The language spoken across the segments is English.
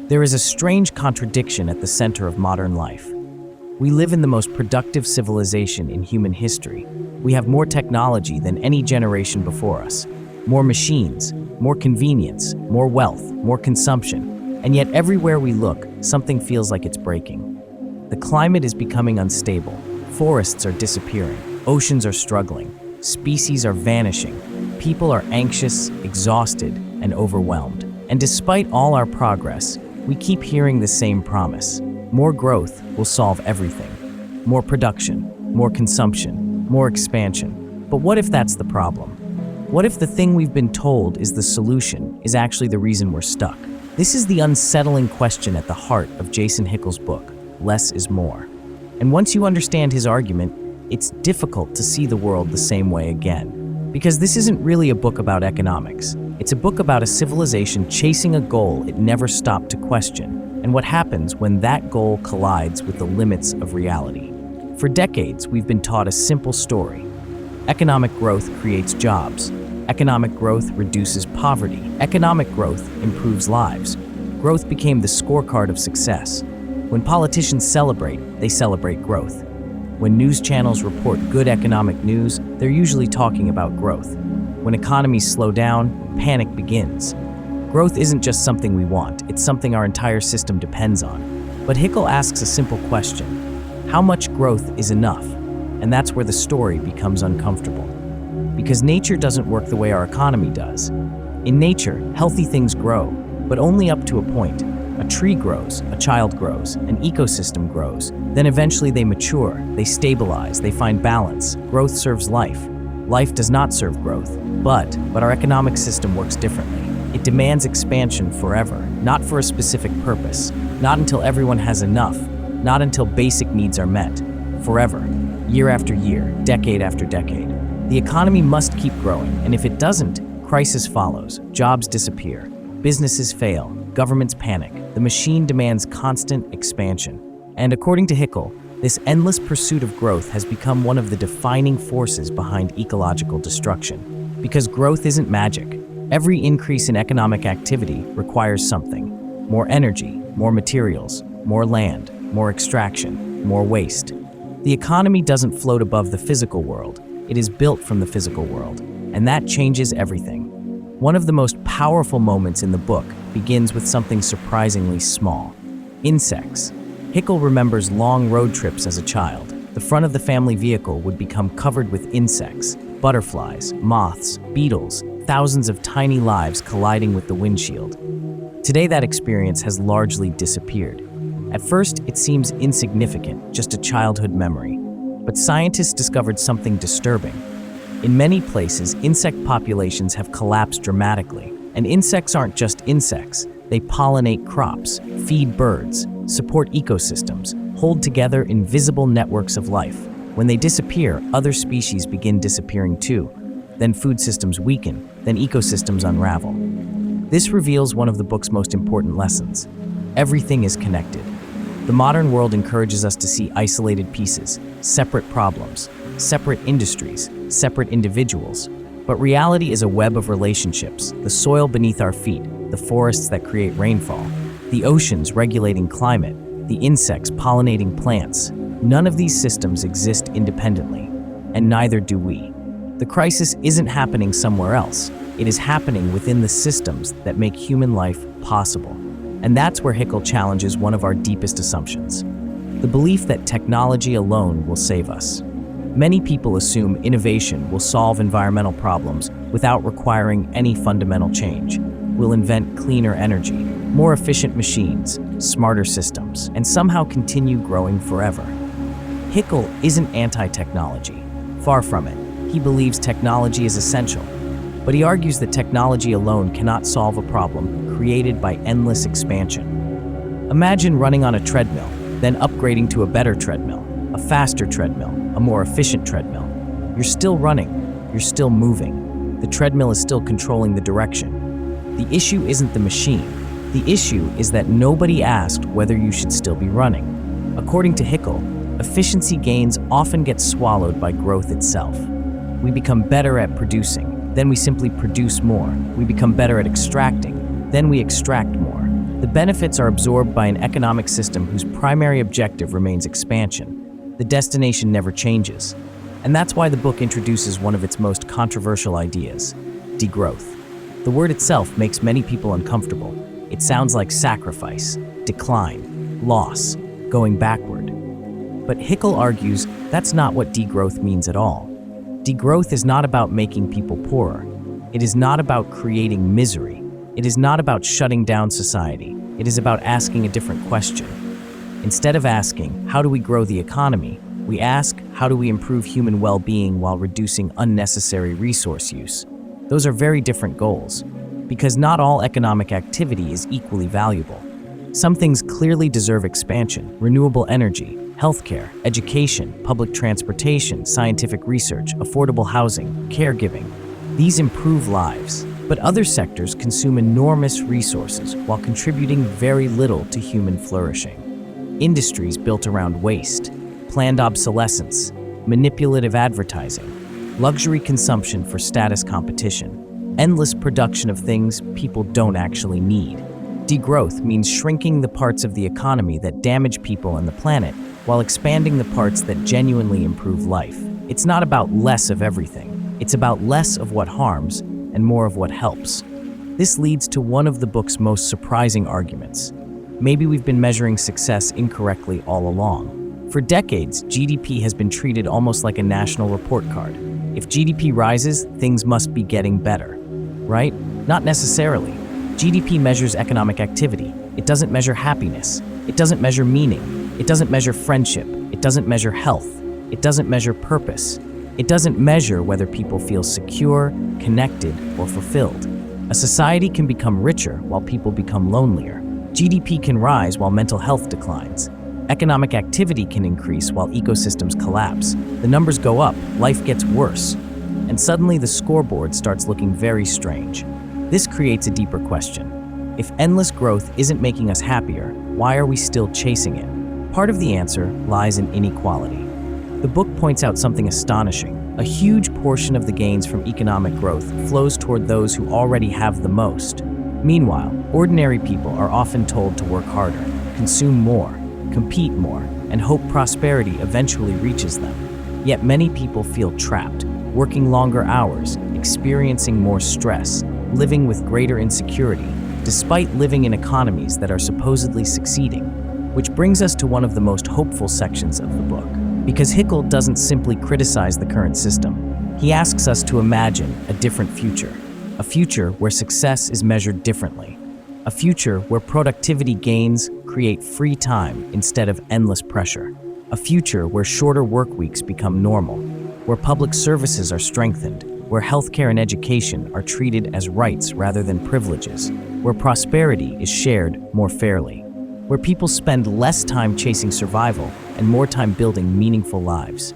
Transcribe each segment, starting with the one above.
There is a strange contradiction at the center of modern life. We live in the most productive civilization in human history. We have more technology than any generation before us. More machines, more convenience, more wealth, more consumption. And yet everywhere we look, something feels like it's breaking. The climate is becoming unstable. Forests are disappearing. Oceans are struggling. Species are vanishing. People are anxious, exhausted, and overwhelmed. And despite all our progress, we keep hearing the same promise. More growth will solve everything. More production, more consumption, more expansion. But what if that's the problem? What if the thing we've been told is the solution is actually the reason we're stuck? This is the unsettling question at the heart of Jason Hickel's book, Less is More. And once you understand his argument, it's difficult to see the world the same way again. Because this isn't really a book about economics. It's a book about a civilization chasing a goal it never stopped to question, and what happens when that goal collides with the limits of reality. For decades, we've been taught a simple story. Economic growth creates jobs. Economic growth reduces poverty. Economic growth improves lives. Growth became the scorecard of success. When politicians celebrate, they celebrate growth. When news channels report good economic news, they're usually talking about growth. When economies slow down, panic begins. Growth isn't just something we want, it's something our entire system depends on. But Hickel asks a simple question: how much growth is enough? And that's where the story becomes uncomfortable. Because nature doesn't work the way our economy does. In nature, healthy things grow, but only up to a point. A tree grows, a child grows, an ecosystem grows. Then eventually they mature, they stabilize, they find balance. Growth serves life. Life does not serve growth. But our economic system works differently. It demands expansion forever, not for a specific purpose, not until everyone has enough, not until basic needs are met. Forever, year after year, decade after decade. The economy must keep growing, and if it doesn't, crisis follows, jobs disappear, businesses fail, governments panic. The machine demands constant expansion. And according to Hickel, this endless pursuit of growth has become one of the defining forces behind ecological destruction. Because growth isn't magic. Every increase in economic activity requires something. More energy, more materials, more land, more extraction, more waste. The economy doesn't float above the physical world. It is built from the physical world, and that changes everything. One of the most powerful moments in the book begins with something surprisingly small: insects. Hickel remembers long road trips as a child. The front of the family vehicle would become covered with insects, butterflies, moths, beetles, thousands of tiny lives colliding with the windshield. Today, that experience has largely disappeared. At first, it seems insignificant, just a childhood memory. But scientists discovered something disturbing. In many places, insect populations have collapsed dramatically. And insects aren't just insects. They pollinate crops, feed birds, support ecosystems, hold together invisible networks of life. When they disappear, other species begin disappearing too. Then food systems weaken, then ecosystems unravel. This reveals one of the book's most important lessons. Everything is connected. The modern world encourages us to see isolated pieces, separate problems, separate industries, separate individuals. But reality is a web of relationships: the soil beneath our feet, the forests that create rainfall, the oceans regulating climate, the insects pollinating plants. None of these systems exist independently, and neither do we. The crisis isn't happening somewhere else. It is happening within the systems that make human life possible. And that's where Hickel challenges one of our deepest assumptions: the belief that technology alone will save us. Many people assume innovation will solve environmental problems without requiring any fundamental change. We'll invent cleaner energy, more efficient machines, smarter systems, and somehow continue growing forever. Hickel isn't anti-technology. Far from it. He believes technology is essential. But he argues that technology alone cannot solve a problem created by endless expansion. Imagine running on a treadmill, then upgrading to a better treadmill, a faster treadmill, a more efficient treadmill. You're still running, you're still moving. The treadmill is still controlling the direction. The issue isn't the machine. The issue is that nobody asked whether you should still be running. According to Hickel, efficiency gains often get swallowed by growth itself. We become better at producing, then we simply produce more. We become better at extracting, then we extract more. The benefits are absorbed by an economic system whose primary objective remains expansion. The destination never changes. And that's why the book introduces one of its most controversial ideas: degrowth. The word itself makes many people uncomfortable. It sounds like sacrifice, decline, loss, going backward. But Hickel argues that's not what degrowth means at all. Degrowth is not about making people poorer. It is not about creating misery. It is not about shutting down society. It is about asking a different question. Instead of asking, how do we grow the economy, we ask, how do we improve human well-being while reducing unnecessary resource use? Those are very different goals, because not all economic activity is equally valuable. Some things clearly deserve expansion: renewable energy, healthcare, education, public transportation, scientific research, affordable housing, caregiving. These improve lives, but other sectors consume enormous resources while contributing very little to human flourishing. Industries built around waste, planned obsolescence, manipulative advertising, luxury consumption for status competition, endless production of things people don't actually need. Degrowth means shrinking the parts of the economy that damage people and the planet while expanding the parts that genuinely improve life. It's not about less of everything. It's about less of what harms and more of what helps. This leads to one of the book's most surprising arguments. Maybe we've been measuring success incorrectly all along. For decades, GDP has been treated almost like a national report card. If GDP rises, things must be getting better, right? Not necessarily. GDP measures economic activity. It doesn't measure happiness. It doesn't measure meaning. It doesn't measure friendship. It doesn't measure health. It doesn't measure purpose. It doesn't measure whether people feel secure, connected, or fulfilled. A society can become richer while people become lonelier. GDP can rise while mental health declines. Economic activity can increase while ecosystems collapse. The numbers go up, life gets worse, and suddenly the scoreboard starts looking very strange. This creates a deeper question. If endless growth isn't making us happier, why are we still chasing it? Part of the answer lies in inequality. The book points out something astonishing. A huge portion of the gains from economic growth flows toward those who already have the most. Meanwhile, ordinary people are often told to work harder, consume more, compete more, and hope prosperity eventually reaches them. Yet many people feel trapped, working longer hours, experiencing more stress, living with greater insecurity, despite living in economies that are supposedly succeeding. Which brings us to one of the most hopeful sections of the book. Because Hickel doesn't simply criticize the current system, he asks us to imagine a different future. A future where success is measured differently. A future where productivity gains create free time instead of endless pressure. A future where shorter work weeks become normal. Where public services are strengthened. Where healthcare and education are treated as rights rather than privileges. Where prosperity is shared more fairly. Where people spend less time chasing survival and more time building meaningful lives.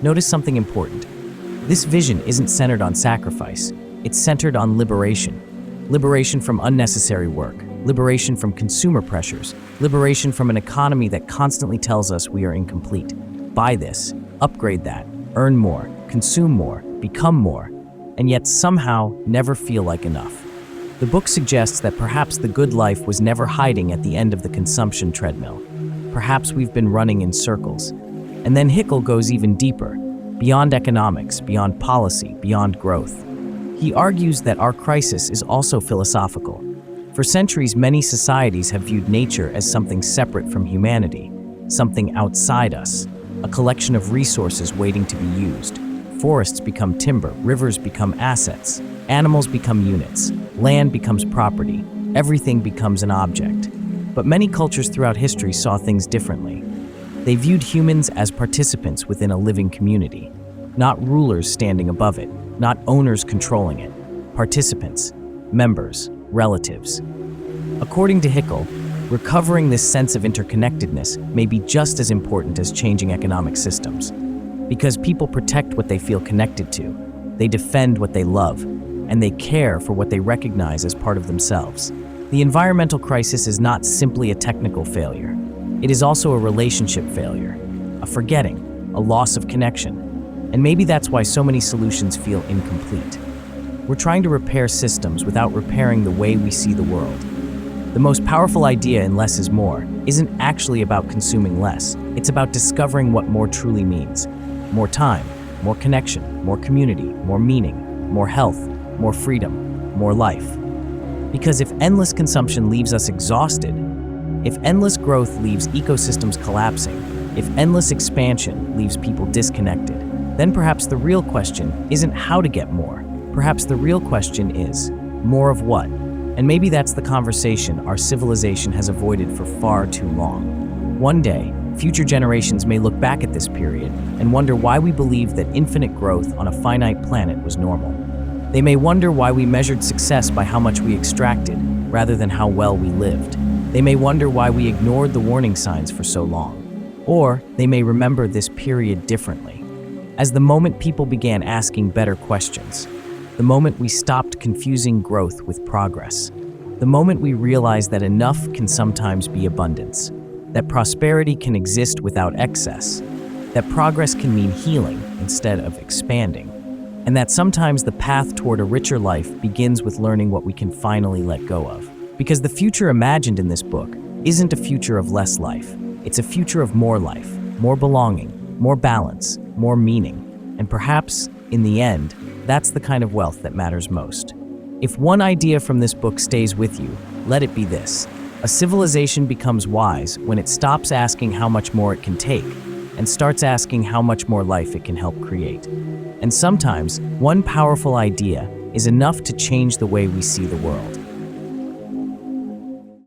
Notice something important. This vision isn't centered on sacrifice. It's centered on liberation. Liberation from unnecessary work. Liberation from consumer pressures. Liberation from an economy that constantly tells us we are incomplete. Buy this, upgrade that, earn more, consume more, become more, and yet somehow never feel like enough. The book suggests that perhaps the good life was never hiding at the end of the consumption treadmill. Perhaps we've been running in circles. And then Hickel goes even deeper, beyond economics, beyond policy, beyond growth. He argues that our crisis is also philosophical. For centuries, many societies have viewed nature as something separate from humanity, something outside us, a collection of resources waiting to be used. Forests become timber, rivers become assets, animals become units, land becomes property, everything becomes an object. But many cultures throughout history saw things differently. They viewed humans as participants within a living community, not rulers standing above it, not owners controlling it, participants, members, relatives. According to Hickel, recovering this sense of interconnectedness may be just as important as changing economic systems. Because people protect what they feel connected to, they defend what they love, and they care for what they recognize as part of themselves. The environmental crisis is not simply a technical failure. It is also a relationship failure, a forgetting, a loss of connection. And maybe that's why so many solutions feel incomplete. We're trying to repair systems without repairing the way we see the world. The most powerful idea in Less is More isn't actually about consuming less. It's about discovering what more truly means. More time, more connection, more community, more meaning, more health, more freedom, more life. Because if endless consumption leaves us exhausted, if endless growth leaves ecosystems collapsing, if endless expansion leaves people disconnected, then perhaps the real question isn't how to get more. Perhaps the real question is, more of what? And maybe that's the conversation our civilization has avoided for far too long. One day, future generations may look back at this period and wonder why we believed that infinite growth on a finite planet was normal. They may wonder why we measured success by how much we extracted rather than how well we lived. They may wonder why we ignored the warning signs for so long. Or they may remember this period differently. As the moment people began asking better questions, the moment we stopped confusing growth with progress, the moment we realized that enough can sometimes be abundance, that prosperity can exist without excess, that progress can mean healing instead of expanding, and that sometimes the path toward a richer life begins with learning what we can finally let go of. Because the future imagined in this book isn't a future of less life, it's a future of more life, more belonging, more balance, more meaning, and perhaps, in the end, that's the kind of wealth that matters most. If one idea from this book stays with you, let it be this. A civilization becomes wise when it stops asking how much more it can take and starts asking how much more life it can help create. And sometimes, one powerful idea is enough to change the way we see the world.